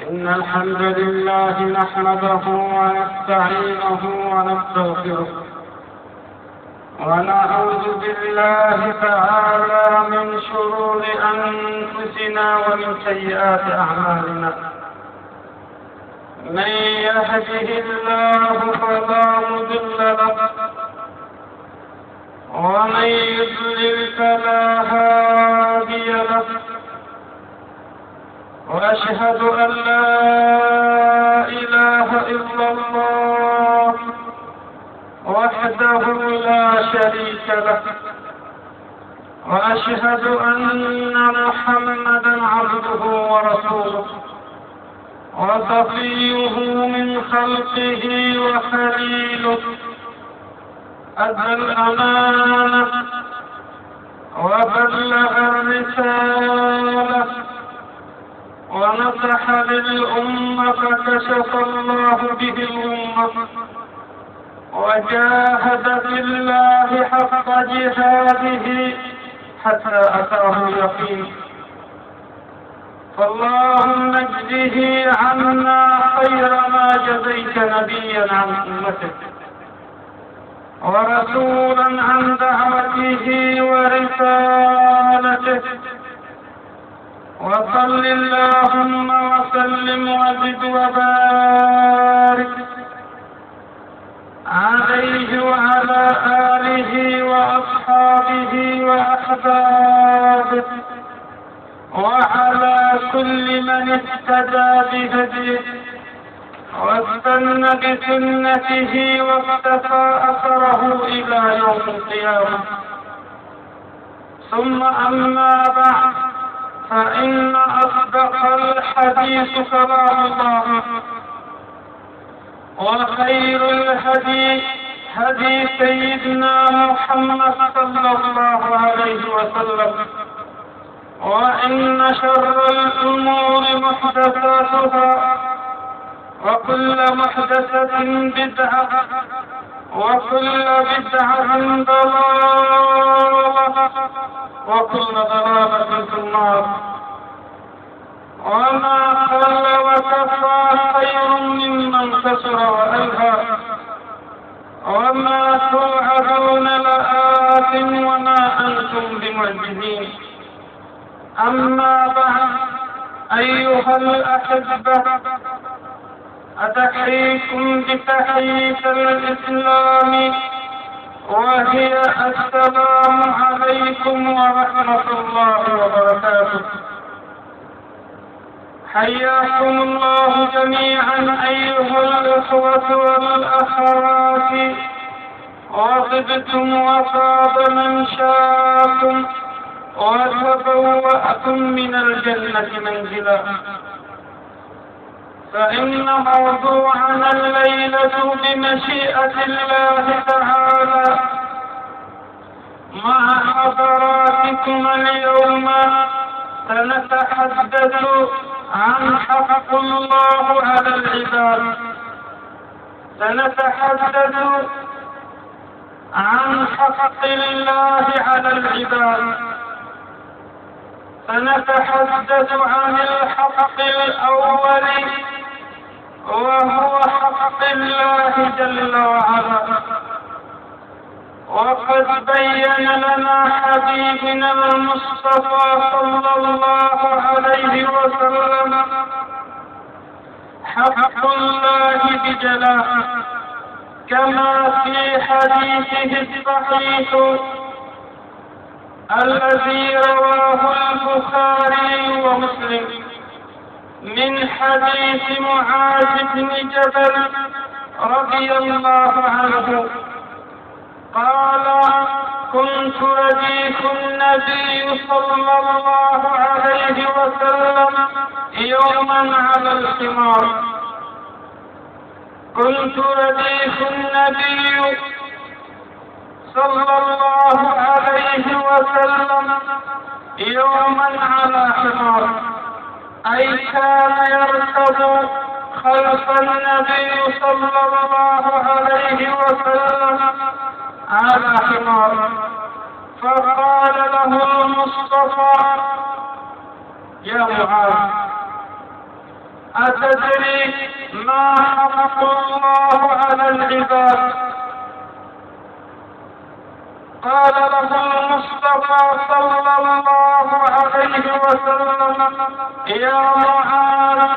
إن الحمد لله نحمده ونستعينه ونستغفره ونعوذ بالله تعالى من شرور أنفسنا ومن سيئات أعمالنا. من يهده الله فلا مضل له ومن يضلل فلا هادي له، وأشهد أن لا إله إلا الله وحده لا شريك له، وأشهد أن محمدا عبده ورسوله وصفيه من خلقه وخليله، أدى الأمانة وبلغ الرسالة ونصح للأمة فكشف الله به الأمة وجاهد في الله حق جهاده حتى أتاه اليقين. فاللهم اجزه عنا خير ما جزيت نبيا عن أمته ورسولا عن دعوته ورسالته، وصل اللهم وسلم وزد وبارك عليه وعلى آله وأصحابه وأحبابه وعلى كل من اهتدى بهديه واستنى بسنته واقتفى أثره إلى يوم القيامة. ثم أما بعد، فإن أصدق الحديث كلام الله، وخير الهدي هدي سيدنا محمد صلى الله عليه وسلم، وإن شر الأمور محدثاتها، وكل محدثة بدعة، وكل بدعة ضلالة، وكل ضلالة في النار. وما قل وكفى خير ممن كثر وألهى، وما توعدون لآت وما أنتم بمعجزين. أما بعد، أيها الأحبة، أتحييكم بتحية الإسلام، وهي السلام عليكم ورحمة الله وبركاته. حياكم الله جميعا أيها الأخوة والأخوات، وطبتم وطاب منشاكم وتبوأتم من الجنة منزلا. فإن موضوعنا الليلة بمشيئة الله تعالى مع حضراتكم اليوم سنتحدث عن حق الله على العباد. سنتحدث عن حق الله على العباد. سنتحدث عن الحق الأول، وهو حق الله جل وعلا. وقد بين لنا حبيبنا المصطفى صلى الله عليه وسلم حق الله بجلاه، كما في حديثه الصحيح الذي رواه البخاري ومسلم من حديث معاذ بن جبل رضي الله عنه قال: كنت رديف النبي صلى الله عليه وسلم يوما على الحمار. كنت رديف النبي صلى الله عليه وسلم يوما على حمار، أي كان يركض خلف النبي صلى الله عليه وسلم على حمار. فقال له المصطفى: يا معاذ، أتدري ما حق الله على العباد؟ قال له المصطفى صلى الله عليه وسلم: يا معاذ،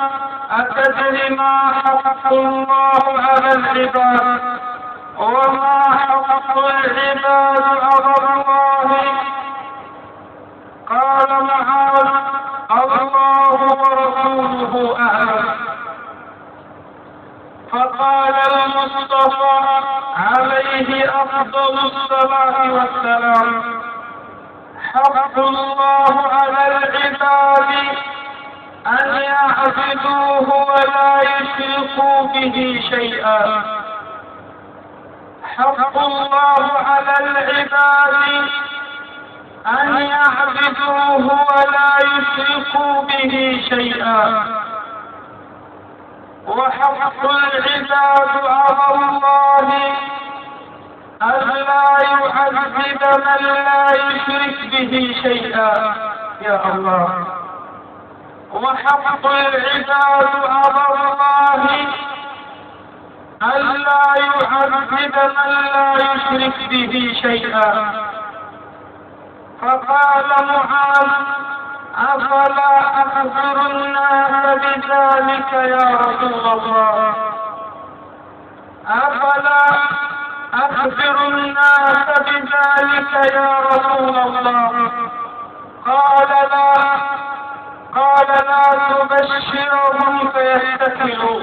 أتدري ما حق الله على العباد؟ وما حق العباد على الله؟ قال معاذ: الله ورسوله أعلم. فقال المصطفى عليه أفضل الصلاة والسلام: حق الله على العباد أن يعبدوه ولا يشركوا به شيئا. حق الله على العباد أن يعبدوه ولا يشركوا به شيئا. وحق العباد على الله ألا يعذب من لا يشرك به شيئا. يا الله. وحق العباد على الله ألا يعذب من لا يشرك به شيئا. فقال معاذ: أفلا أخبر الناس بذلك يا رسول الله؟ أفلا أخبر الناس بذلك يا رسول الله؟ قال لا. قال: لا تبشرهم فيتكلوا.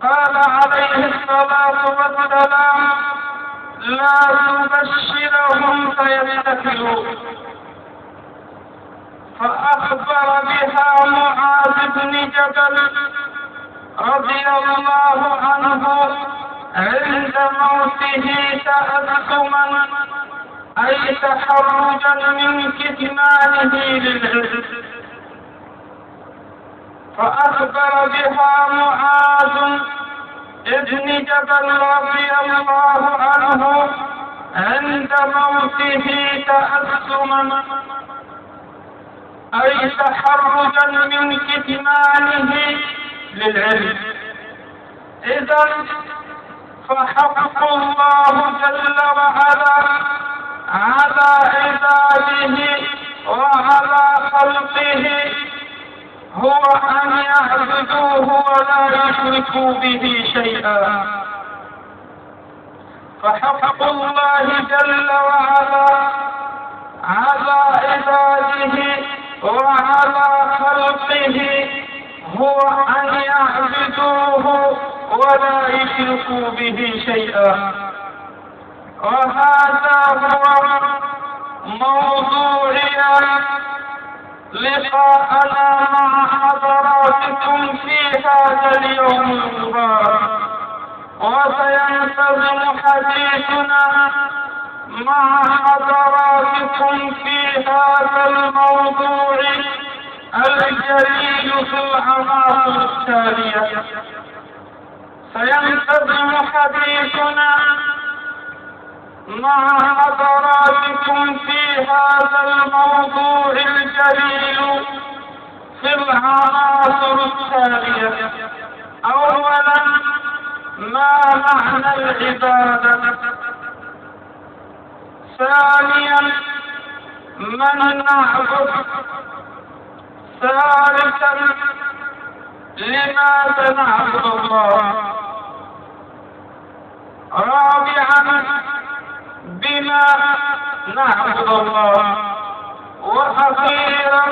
قال عليه الصلاة والسلام: لا تبشرهم فيتكلوا. فأخبر بها معاذ بن جبل رضي الله عنه عند موته تأثما، أي تحرجا من كتمانه للعلم. فأخبر بها معاذ ابن جبل رضي الله عنه عند موته تأثما، أي تحرجا من كتمانه للعلم. إذن فحق الله جل وعلا على عباده وعلى خلقه هو أن يعبدوه ولا يشركوا به شيئا. فحق الله جل وعلا على عباده وعلى خلقه هو أن يعبدوه ولا يشركوا به شيئا. وهذا هو موضوعنا لقاءنا مع حضراتكم في هذا اليوم المبارك. وسينتظم حديثنا مع حضراتكم في هذا الموضوع الجليل في العناصر التالية. سينتظم حديثنا مع حضراتكم في هذا الموضوع الجليل في العناصر التالية. أولا، ما معنى العبادة؟ ثانيا، من نعبد؟ ثالثا، لماذا نعبد الله؟ رابعا، بما نعبد الله؟ وأخيرا،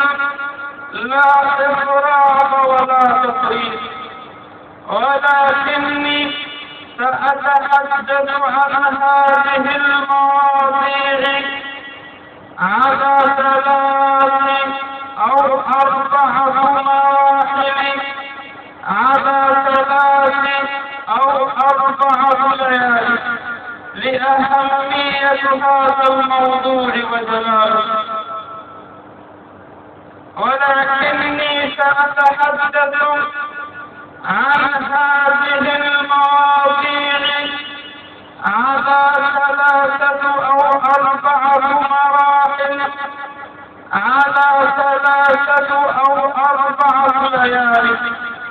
لا إفراط ولا تفريط، ولكني سأتحدث عن هذه المواضيع على 3 أو 4 مراحل، على 3 أو 4 ليالي، لأهمية هذا الموضوع وجلاله. ولكني سأتحدث عن هذه المواضيع على 3 أو 4 مراحل، على 3 أو 4 ليال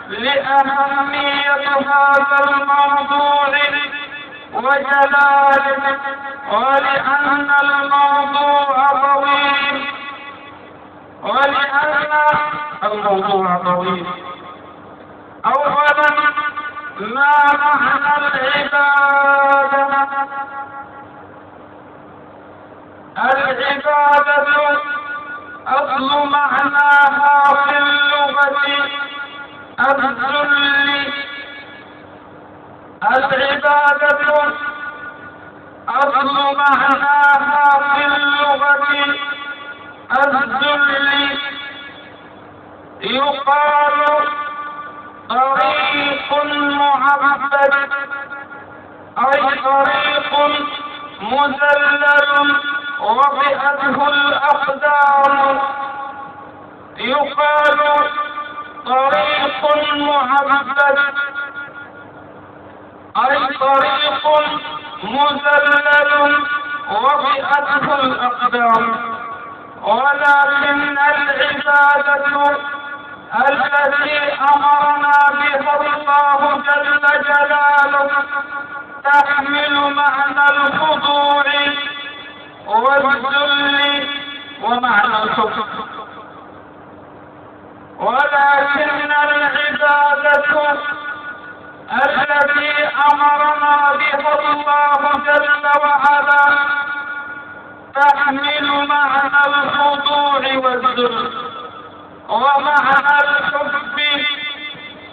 لأهمية هذا الموضوع وجلاله، ولأن الموضوع طويل. أولا، ما معنى العبادة؟ العبادة أصل معناها في اللغة الذل. العبادة أصل معناها في اللغة الذل. يقال طريق معبد، أي طريق مذلل وبئته الأقدام. يقال طريق معبد، أي طريق مذلل وبئته الأقدام. ولكن العبادة التي أمرنا بها الله جل جلاله تحمل معنى الخضوع والذل ومعنى الحب. ولكن العبادة التي أمرنا بها الله جل وعلا تحمل معنى الخضوع والذل ومعنى الحب.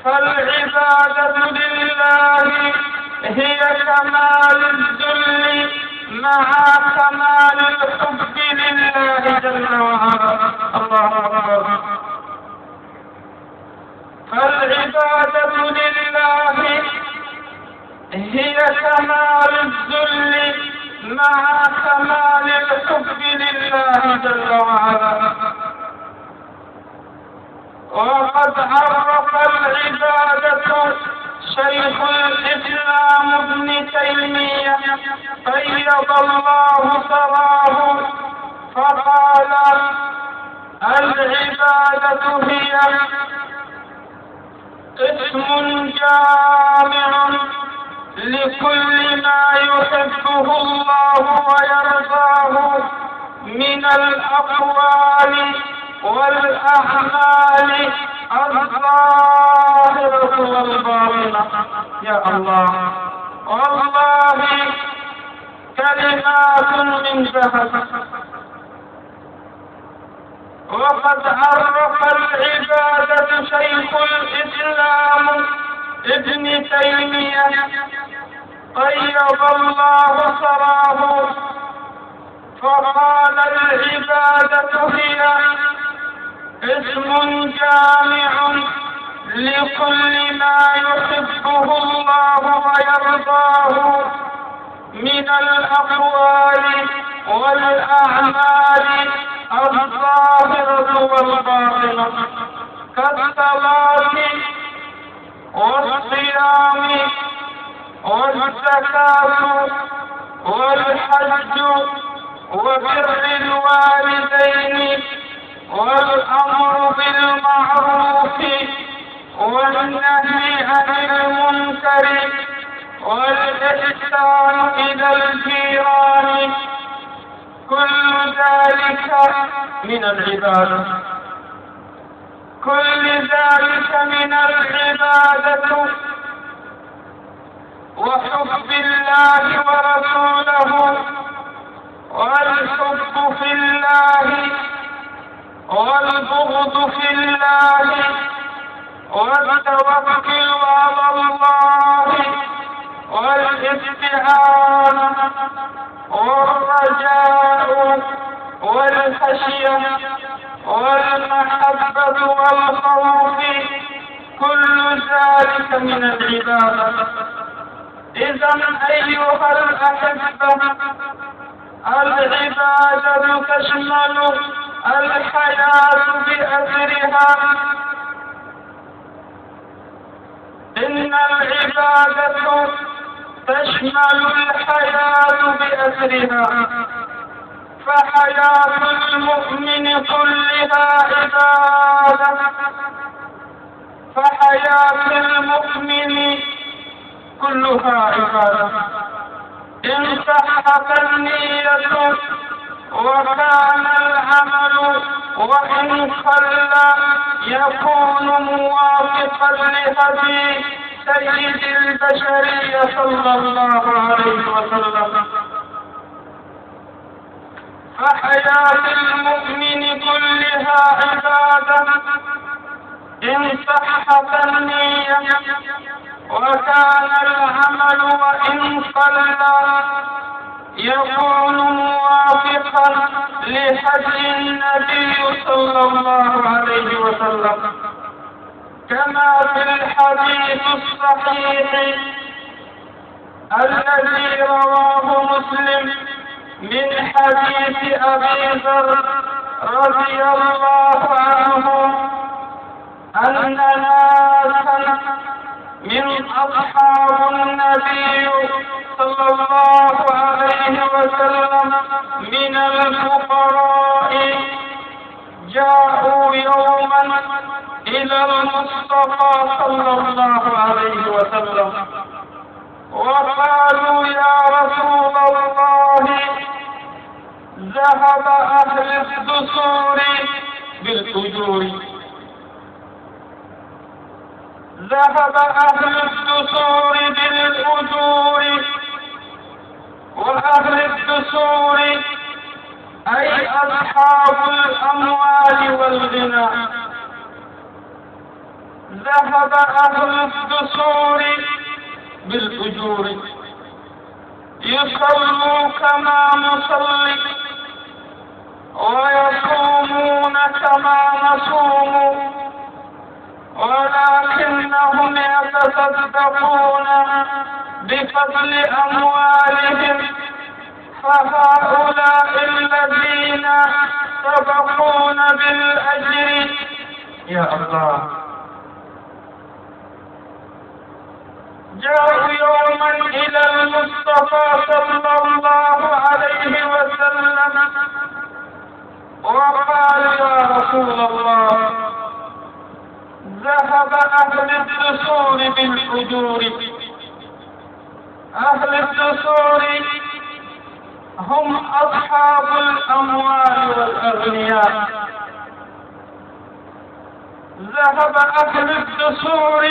فالعبادة لله هي كمال الذل مع كمال الحب لله جل وعلا. الله أكبر. فالعبادة لله هي كمال الذل مع كمال الحب لله جل وعلا. وقد عرف العبادة شيخ الإسلام ابن تيمية قيض الله ثراه فقال: العبادة هي اسم جامع لكل ما يحبه الله ويرضاه من الأقوال والأعمال الظاهرة والباطنة. يا الله، والله كلمات من ذهب. وقد عرف العبادة شيخ الإسلام ابن تيمية قيض الله ثراه فقال: العبادة هي اسم جامع لكل ما يحبه الله ويرضاه من الأقوال والأعمال الظاهرة والباطنة كالصلاة والصيام والزكاة والحج وبر الوالدين والأمر بالمعروف والنهي عن المنكر والإحسان إلى الجيران. كل ذلك من العبادة. كل ذلك من العبادة وحب الله ورسوله والحب في الله والبغض في الله والتوكل على الله والاستعانة والرجاء والخشية والمحبة والخوف. كل ذلك من العبادة. إذن أيها الأحبة، العبادة تشمل الحياة بأسرها. إن العبادة تشمل الحياة بأسرها، فحياة المؤمن كلها عبادة، فحياة المؤمن كلها عبادة. إن صحت النية وكان العمل وإن قل يكون موافقا لهدي سيد البشرية صلى الله عليه وسلم. فحياة المؤمن كلها عبادة إن صحت النية وكان العمل وإن قل يكون موافقا لهدي النبي صلى الله عليه وسلم، كما في الحديث الصحيح الذي رواه مسلم من حديث أبي ذر رضي الله عنه أن ناسا من أصحاب النبي صلى الله عليه وسلم من الفقراء جاءوا يوما إلى المصطفى صلى الله عليه وسلم وقالوا يا رسول الله ذهب أهل الدثور بالأجور، ذهب أهل الدثور بالأجور. وأهل الدثور أي أصحاب الأموال والغنى. ذهب أهل الدثور بالأجور، يصلوا كما نصلي ويصومون كما نصوم، ولكنهم يتصدقون بفضل أموالهم. فهؤلاء الذين سبقون بالأجر يا الله جاءوا يوما إلى المصطفى صلى الله عليه وسلم وقالوا يا رسول الله ذهب أهل الدثور بالأجور. أهل الدثور هم أصحاب الأموال والأغنياء. ذهب أهل الدثور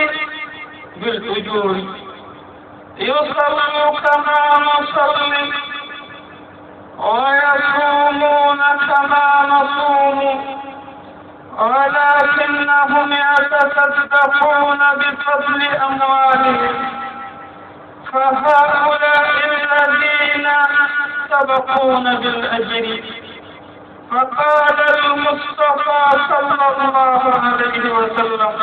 بالأجور، يصلوا كما نصلي ويصومون كما نصوم، ولكنهم يتصدقون بفضل أموالهم. فهؤلاء الذين سبقون بالأجر. فقال المصطفى صلى الله عليه وسلم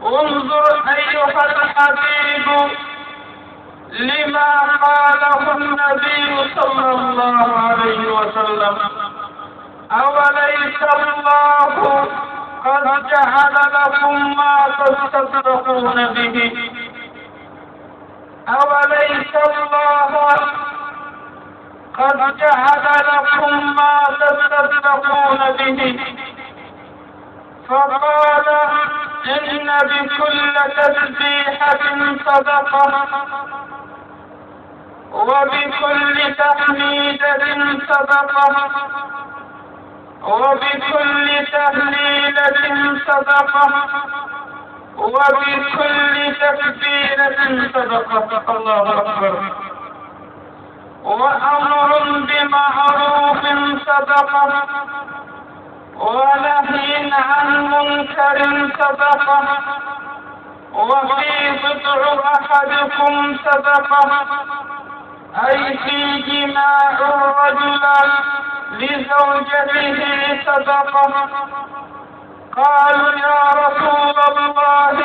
انظر أيها الحبيب لما قاله النبي صلى الله عليه وسلم أوليس الله قد جعل لكم ما تصدقون به؟ أوليس الله قد جعل لكم ما تصدقون به؟ فقال إن بكل تسبيحة صدقة وبكل تحميدة صدقة وبكل تهليلة صدقة وبكل تكبيرة صدقة. الله أكبر. وأمر بمعروف صدقة ونهي عن منكر صدقة وفي بضع أحدكم صدقة أي في جماع الرجل لزوجته صدقة. قالوا يا رسول الله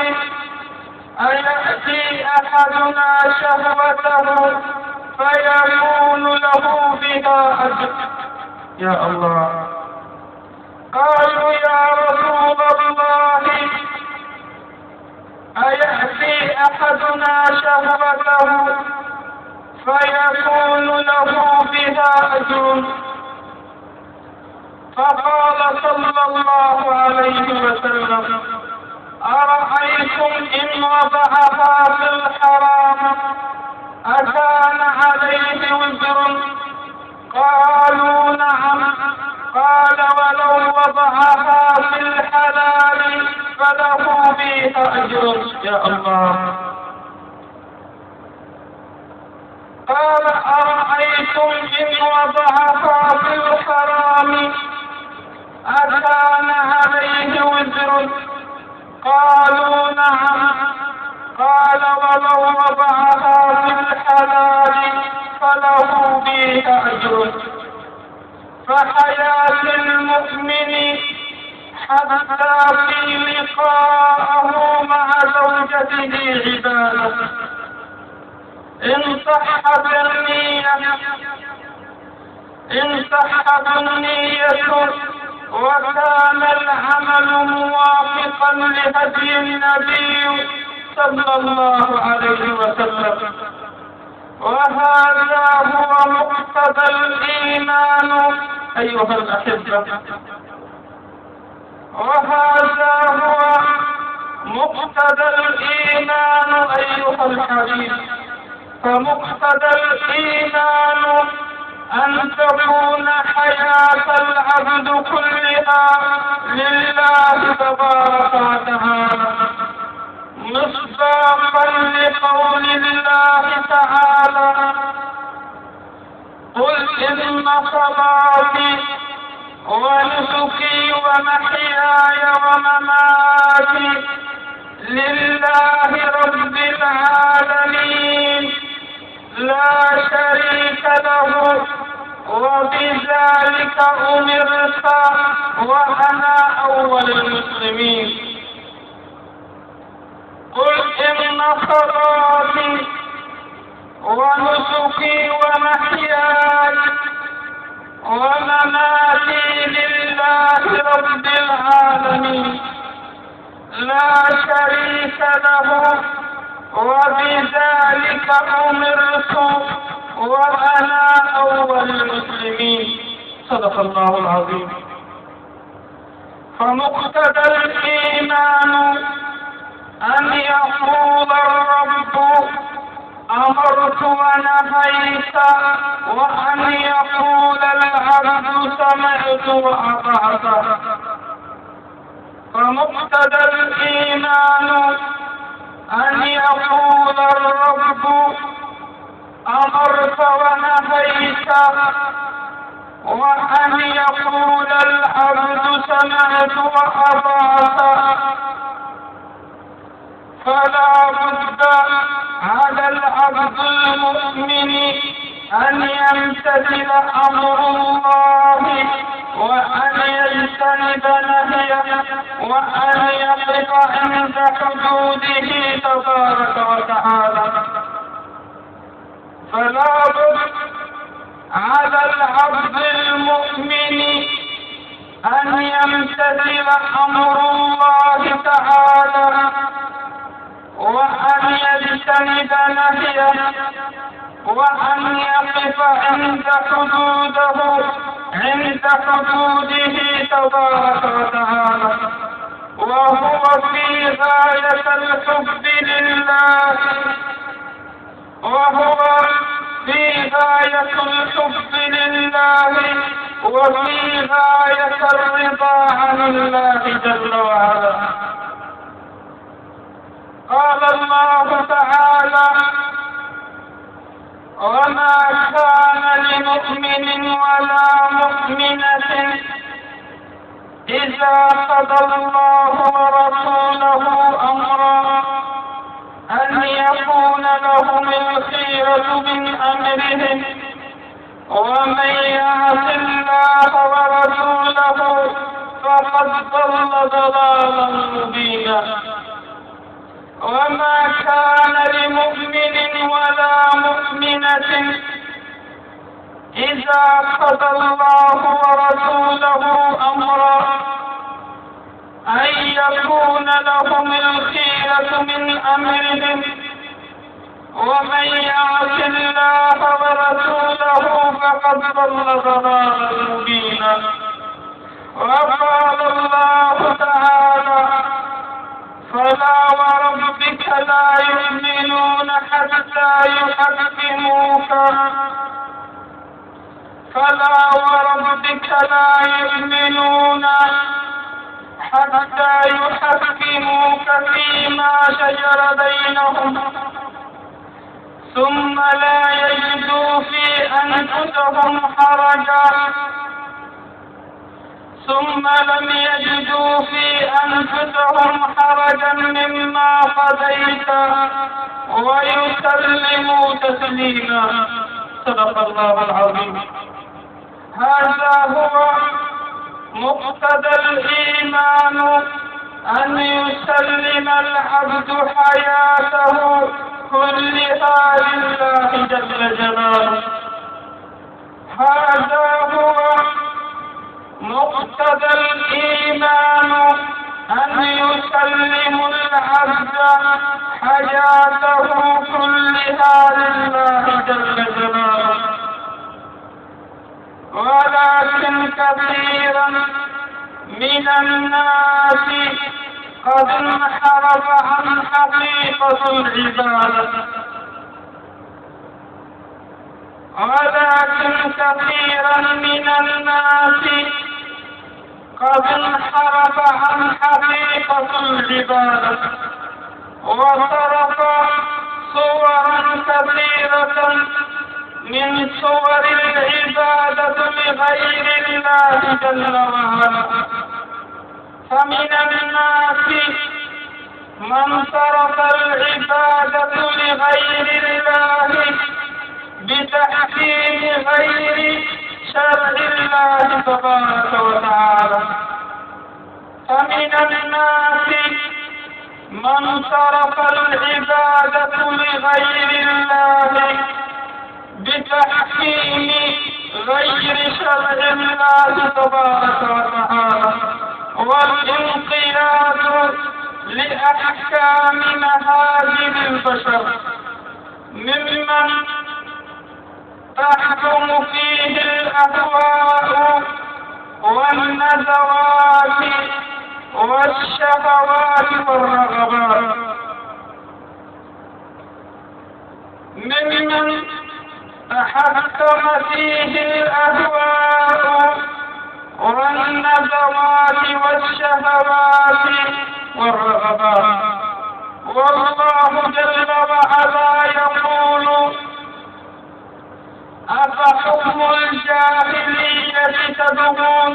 أيأتي أحدنا شهوته فيكون له بها أجر؟ يا الله. قالوا يا رسول الله أيأتي أحدنا شهوته فيكون له بها أجر؟ فقال صلى الله عليه وسلم: أرأيتم إن وضعها في الحرام أكان عليه وزر؟ قالوا: نعم. قال: ولو وضعها في الحلال فله بها أجر. يا الله. قال: أرأيتم إن وضعها في الحرام أكان عليه وزر؟ قالوا: نعم. قال: ولو وضعها في الحلال فله بها أجر. فحياة المؤمن حتى في لقاءه مع زوجته عبادة. إن صحت النية وكان العمل موافقا لهدي النبي صلى الله عليه وسلم. وهذا هو مقتضى الإيمان أيها الأحبة. وهذا هو مقتضى الإيمان أيها الحبيب. فمقتضى الإيمان أن تكون حياة العبد كلها لله تبارك وتعالى، مصداقا لقول الله تعالى: قل إن صلاتي ونسكي ومحياي ومماتي لله رب العالمين لا شريك له وبذلك أمرت وأنا أول المسلمين. قل إن صلاتي ونسكي ومحياي ومماتي لله رب العالمين لا شريك له وبذلك أمرت وأنا أول المسلمين. صدق الله العظيم. فمقتضى الإيمان أن يقول الرب: أمرت ونهيت، وأن يقول العبد: سمعت وأطعت. فمقتضى الإيمان أن يقول الرب: أمرت ونهيت، وأن يقول العبد: سمعت وأطعت. فلا بد على العبد المؤمن أن يمتثل أمر الله وأن يجتنب نهيه وأن يقف عند حدوده تبارك وتعالى. فلا بد على العبد المؤمن أن يمتثل أمر الله تعالى وأن يجتنب نهيه وأن يقف عند حدوده تبارك وتعالى. وهو في غاية الحب لله، وهو في غاية الحب لله وفي غاية الرضا عن الله جل وعلا. قال الله تعالى: وما كان لمؤمن ولا مؤمنة إذا قضى الله ورسوله أمرا أن يكون لهم الخيرة من أمرهم ومن يعص الله ورسوله فقد ضل ضلالا مبينا. وما كان لمؤمن ولا مؤمنة إذا قضى الله ورسوله أمرا أن يكون لهم الخيرة من أمرهم ومن يعص الله ورسوله فقد ضل ضلالا مبينا. وقال الله تعالى: فلا وربك لا يؤمنون حتى يحكموك فيما شجر بينهم ثم لا يجدوا في أنفسهم حرجا مما قضيت ويسلموا تسليما. صدق الله العظيم. هذا هو مقتضى الإيمان، أن يسلم العبد حياته كلها لله جل جلاله. هذا هو مقتضى الإيمان، أن يسلم العبد حياته كلها لله جل جلاله. ولكن كثيرا من الناس قد انحرف عن حقيقة العبادة، وترك صورا كثيرة من صور العبادة لغير الله جل وعلا. فمن الناس من ترك العبادة لغير الله بتحكيم غير شرع الله تبارك وتعالى. فمن الناس من ترك العبادة لغير الله بتحكيم غير شرع الله تبارك وتعالى، والانقياد لأحكام مهاجم البشر، ممن تحكم فيه الأهواء والنزوات والشهوات والرغبات، ممن تحكم فيه الأهواء والنزوات والشهوات والرغبات. والله جل وعلا يقول: أفحكم الجاهلية تبغون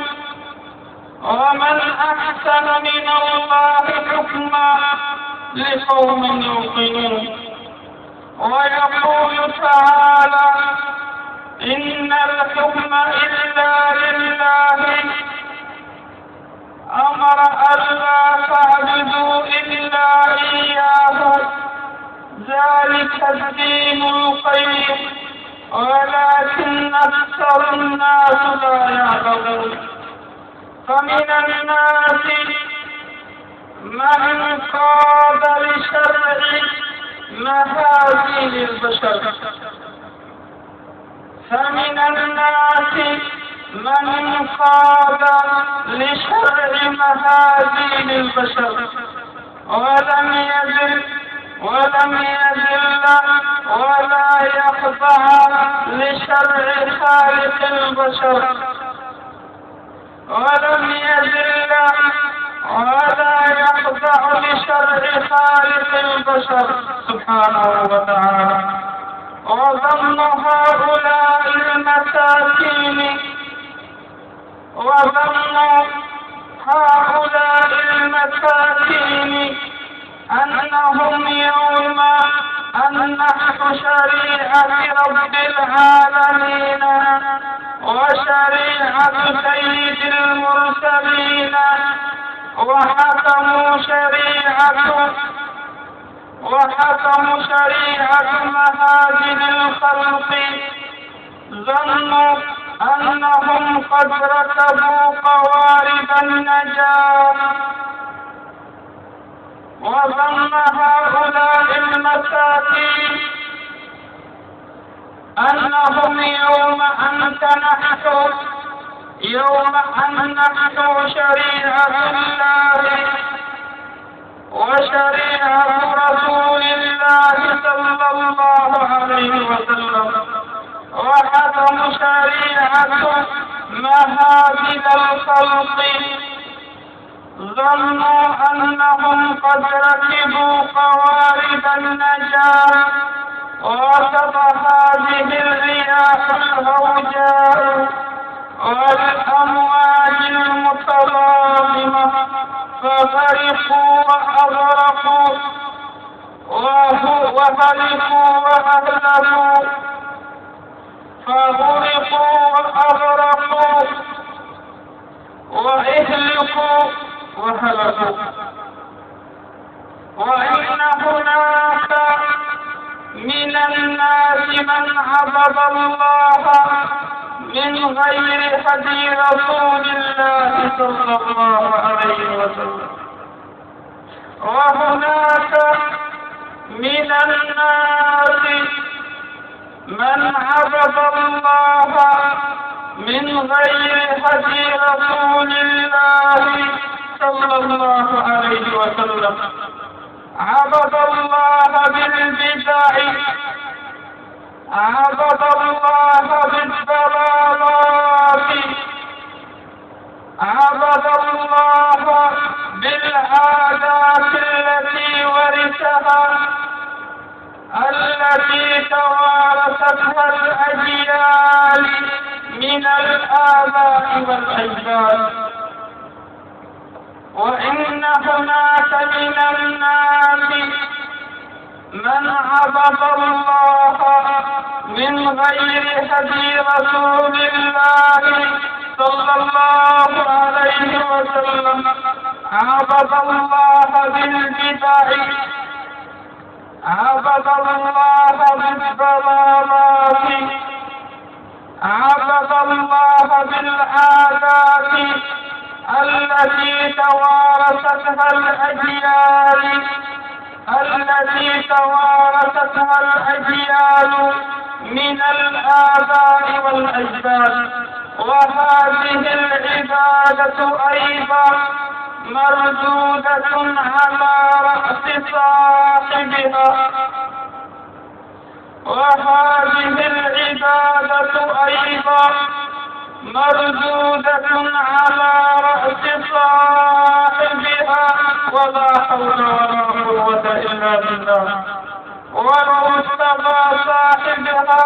ومن أحسن من الله حكما لقوم يوقنون. ويقول تعالى: إن الحكم إلا لله أمر ألا تعبدوا إلا إياه ذلك الدين القيم ولكن أكثر الناس لا يعلمون. فمن الناس من قاد لشرع مهازيل البشر، فمن الناس من قاد لشرع مهازيل البشر ولم يذل ولا يخضع لشرع خالق البشر، ولم يذل ولا يخضع لشرع خالق البشر سبحانه وتعالى. وظن هؤلاء المساكين أنهم يوم أن نحن شريعة رب العالمين وشريعة سيد المرسلين وحكموا شريعة مهاجم الخلق، ظنوا أنهم قد ركبوا قوارب النجاة. وظن هؤلاء المساكين أنهم يوم أن تنحوا يوم أن نحن شريعة الله وشريعة رسول الله صلى الله عليه وسلم وحكم شريعة مهابل الخلق ظنوا أنهم قد ركبوا قوارب النجاة وسط هذه الرياح الهوجاء والأمواج المتلاطمة فغرقوا وأغرقوا وهلكوا وأهلكوا فغرقوا وأغرقوا وإهلكوا وهلكوا. وإن هناك من الناس من عبد الله من غير هدي رسول الله صلى الله عليه وسلم، وهناك من الناس من عبد الله من غير هدي رسول الله صلى الله عليه وسلم، عبد الله بالبدع، عبد الله بالضلالات، عبد الله بالعادات التي ورثها التي توارثتها الأجيال من الآباء والأجداد. وإن هناك من الناس من عبد الله من غير هدي رسول الله صلى الله عليه وسلم، عبد الله بالبدع، عبد الله بالضلالات، عبد الله بالعادات التي توارثتها الأجيال من الآباء والأجداد. وهذه العبادة أيضا مردودة على رأس صاحبها، وهذه العبادة أيضا مردودة على رأس صاحبها، ولا حول ولا قوة إلا بالله. ولو استقى صاحبها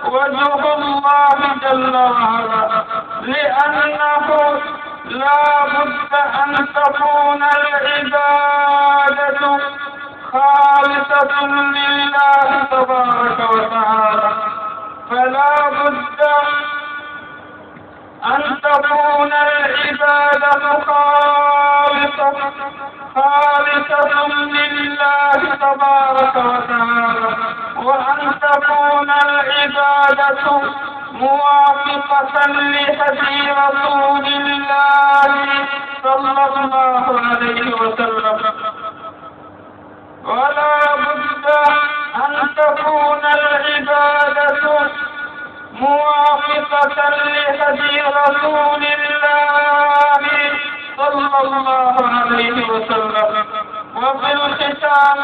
وجه الله جل وعلا، لأنه لا بد أن تكون العبادة خالصة لله تبارك وتعالى، فلا بد أن تكون العبادة خالصة لله تبارك وتعالى، وأن تكون العبادة موافقة لهدي رسول الله صلى الله عليه وسلم. ولا بد أن تكون العبادة موافقة لهدي رسول الله صلى الله عليه وسلم. وفي الختام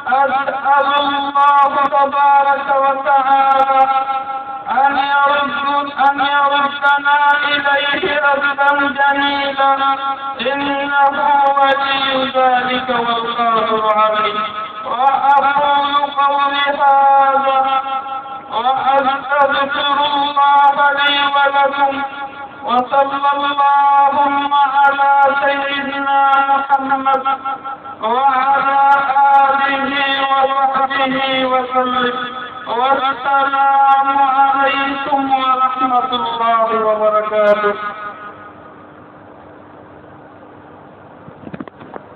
أسأل الله تبارك وتعالى أن يردنا إليه ردا جميلا، إنه ولي ذلك والقادر عليه. وأقول قولي هذا وأستغفر الله لي ولكم، وصلى اللهم على سيدنا محمد وعلى آله وصحبه وسلم، والسلام عليكم ورحمة الله وبركاته.